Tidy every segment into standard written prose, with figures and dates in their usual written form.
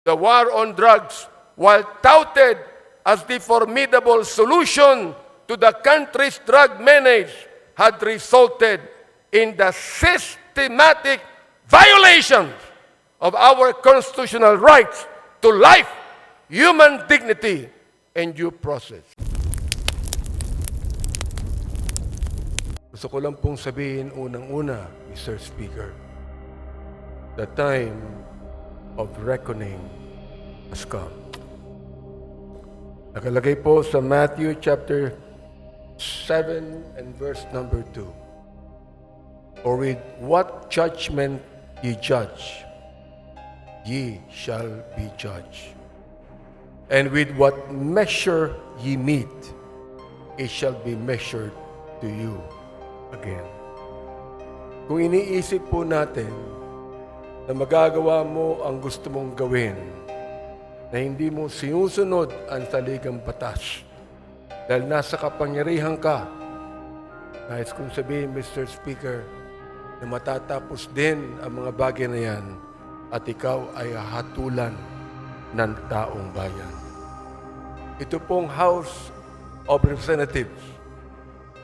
The war on drugs, while touted as the formidable solution to the country's drug menace, had resulted in the systematic violations of our constitutional rights to life, human dignity, and due process. Gusto ko lang pong sabihin unang-una, Mr. Speaker, the time of reckoning has come. Nakalagay po sa Matthew chapter 7 and verse number 2. For with what judgment ye judge, ye shall be judged. And with what measure ye meet, it shall be measured to you again. Kung iniisip po natin na magagawa mo ang gusto mong gawin, na hindi mo sinusunod ang saligang batas, dahil nasa kapangyarihan ka, nais kong sabihin, Mr. Speaker, na matatapos din ang mga bagay na yan at ikaw ay hatulan ng taong bayan. Ito pong House of Representatives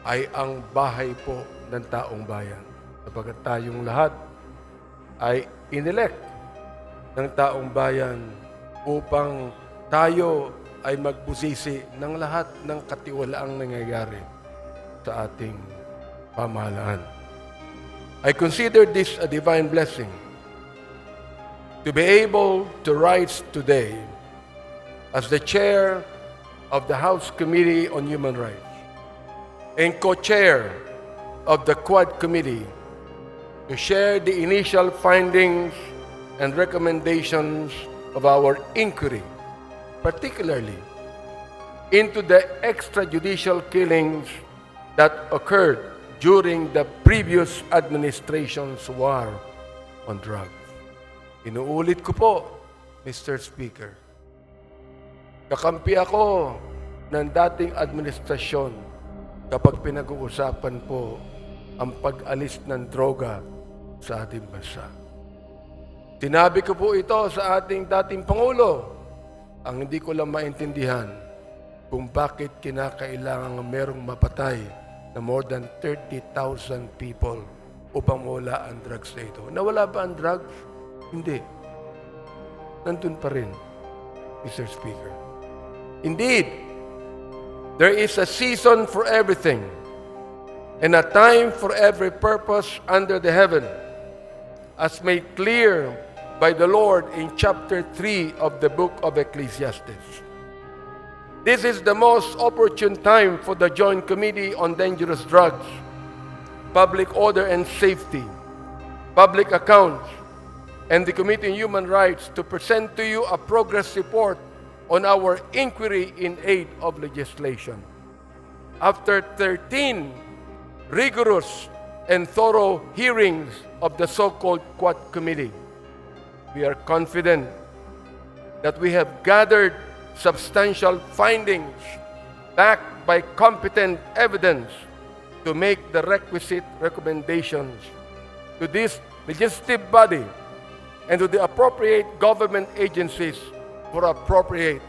ay ang bahay po ng taong bayan. Sapagkat tayong lahat ay inelect ng taong bayan upang tayo ay magbusisi ng lahat ng katiwalaang nangyayari sa ating pamahalaan. I consider this a divine blessing to be able to rise today as the chair of the House Committee on Human Rights and co-chair of the Quad Committee to share the initial findings and recommendations of our inquiry, particularly into the extrajudicial killings that occurred during the previous administration's war on drugs. Inuulit ko po, Mr. Speaker, kakampi ako ng dating administrasyon kapag pinag-uusapan po ang pag-alis ng droga sa ating bansa. Sinabi ko po ito sa ating dating Pangulo. Ang hindi ko lang maintindihan kung bakit kinakailangan merong mapatay na more than 30,000 people upang mawala ang drugs na ito. Nawala ba ang drugs? Hindi. Nandun pa rin, Mr. Speaker. Indeed, there is a season for everything and a time for every purpose under the heaven, as made clear by the Lord in chapter 3 of the book of Ecclesiastes. This is the most opportune time for the Joint Committee on Dangerous Drugs, Public Order and Safety, Public Accounts, and the Committee on Human Rights to present to you a progress report on our inquiry in aid of legislation. After 13 rigorous and thorough hearings of the so-called Quad Committee, we are confident that we have gathered substantial findings backed by competent evidence to make the requisite recommendations to this legislative body and to the appropriate government agencies for appropriate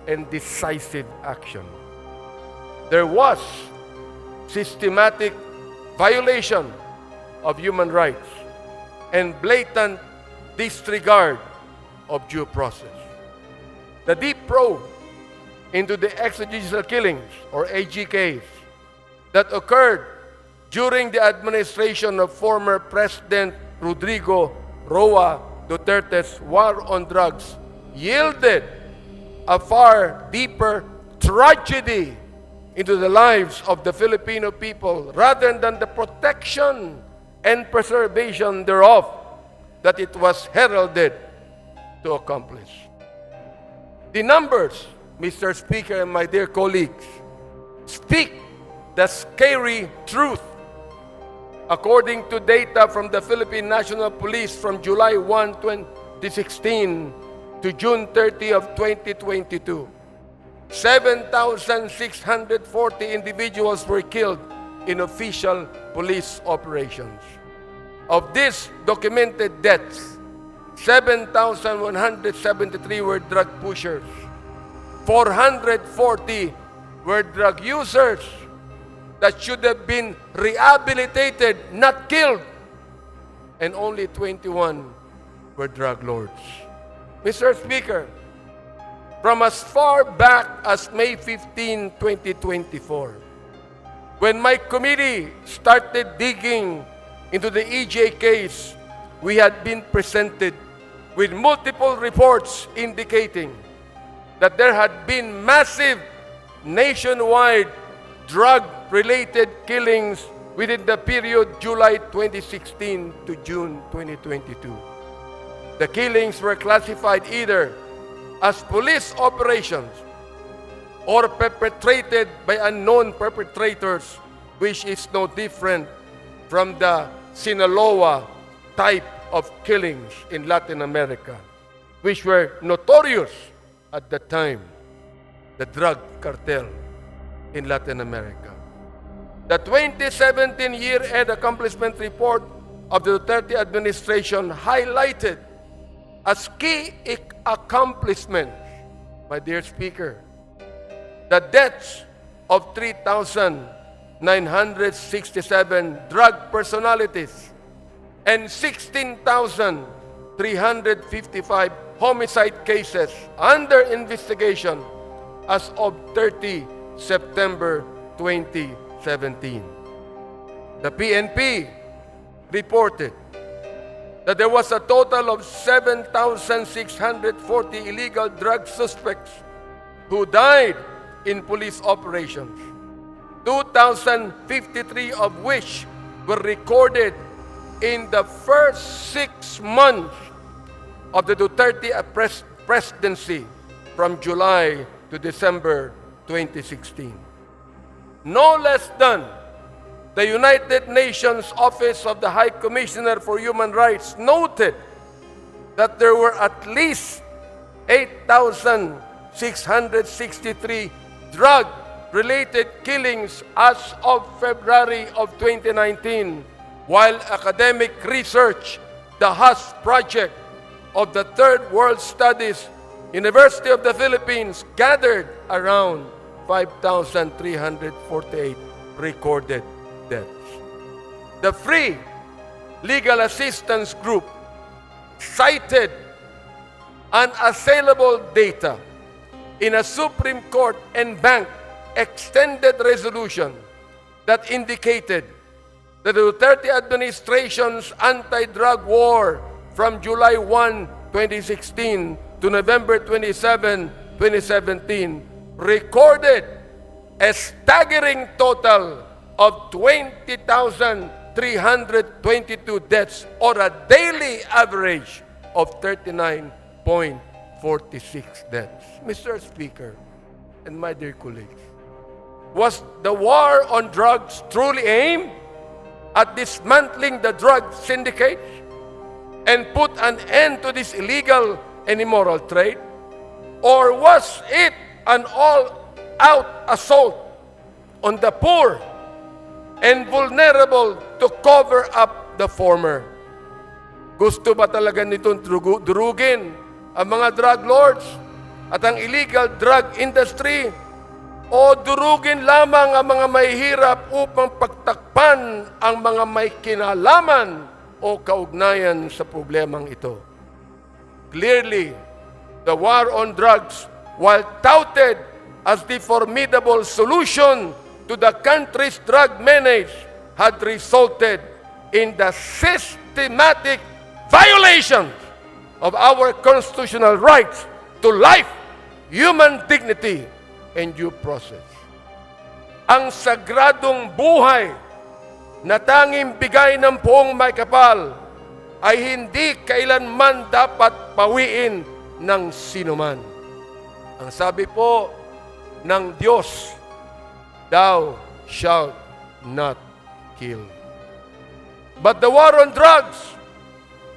and decisive action. There was systematic violation of human rights and blatant disregard of due process. The deep probe into the extrajudicial killings, or AGKs, that occurred during the administration of former President Rodrigo Roa Duterte's war on drugs yielded a far deeper tragedy into the lives of the Filipino people rather than the protection and preservation thereof that it was heralded to accomplish. The numbers, Mr. Speaker and my dear colleagues, speak the scary truth. According to data from the Philippine National Police from July 1, 2016 to June 30 of 2022, 7,640 individuals were killed in official police operations. Of these documented deaths, 7,173 were drug pushers. 440 were drug users that should have been rehabilitated, not killed. And only 21 were drug lords. Mr. Speaker, from as far back as May 15, 2024, when my committee started digging into the EJ case, we had been presented with multiple reports indicating that there had been massive nationwide drug-related killings within the period July 2016 to June 2022. The killings were classified either as police operations or perpetrated by unknown perpetrators, which is no different from the Sinaloa type of killings in Latin America, which were notorious at the time, the drug cartel in Latin America. The 2017 year-end accomplishment report of the Duterte administration highlighted as key accomplishments, my dear Speaker, the deaths of 3,967 drug personalities and 16,355 homicide cases under investigation as of 30 September 2017. The PNP reported that there was a total of 7,640 illegal drug suspects who died in police operations, 2,053 of which were recorded in the first 6 months of the Duterte presidency from July to December 2016. No less than the United Nations Office of the High Commissioner for Human Rights noted that there were at least 8,663 drug-related killings as of February of 2019, while academic research, the HUS project of the Third World Studies, University of the Philippines, gathered around 5,348 recorded deaths. The Free Legal Assistance Group cited unassailable data in a Supreme Court en banc extended resolution that indicated that the Duterte administration's anti-drug war from July 1, 2016 to November 27, 2017 recorded a staggering total of 20,322 deaths, or a daily average of 39.46 deaths. Mr. Speaker and my dear colleagues, was the war on drugs truly aimed at dismantling the drug syndicates and put an end to this illegal and immoral trade? Or was it an all-out assault on the poor and vulnerable to cover up the former? Gusto ba talaga nitong durugin ang mga drug lords at ang illegal drug industry, o durugin lamang ang mga mahihirap upang pagtakpan ang mga may kinalaman o kaugnayan sa problemang ito? Clearly, the war on drugs, while touted as the formidable solution to the country's drug menace, had resulted in the systematic violations of our constitutional rights to life, human dignity, and due process. Ang sagradong buhay na tanging bigay ng poong may kapal ay hindi kailanman dapat pawiin ng sinuman. Ang sabi po ng Diyos, "Thou shalt not kill." But the war on drugs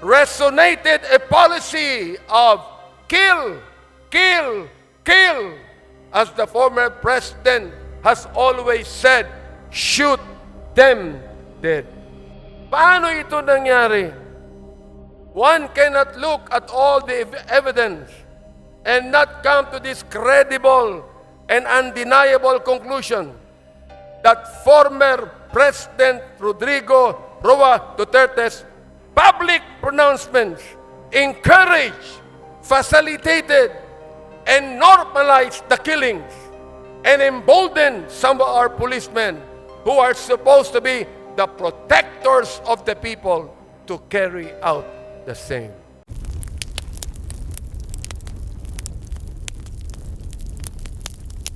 resonated a policy of kill, kill, kill. As the former president has always said, shoot them dead. Paano ito nangyari? one cannot look at all the evidence and not come to this credible and undeniable conclusion that former President Rodrigo Roa Duterte's public pronouncements encouraged, facilitated, and normalized the killings and emboldened some of our policemen who are supposed to be the protectors of the people to carry out the same.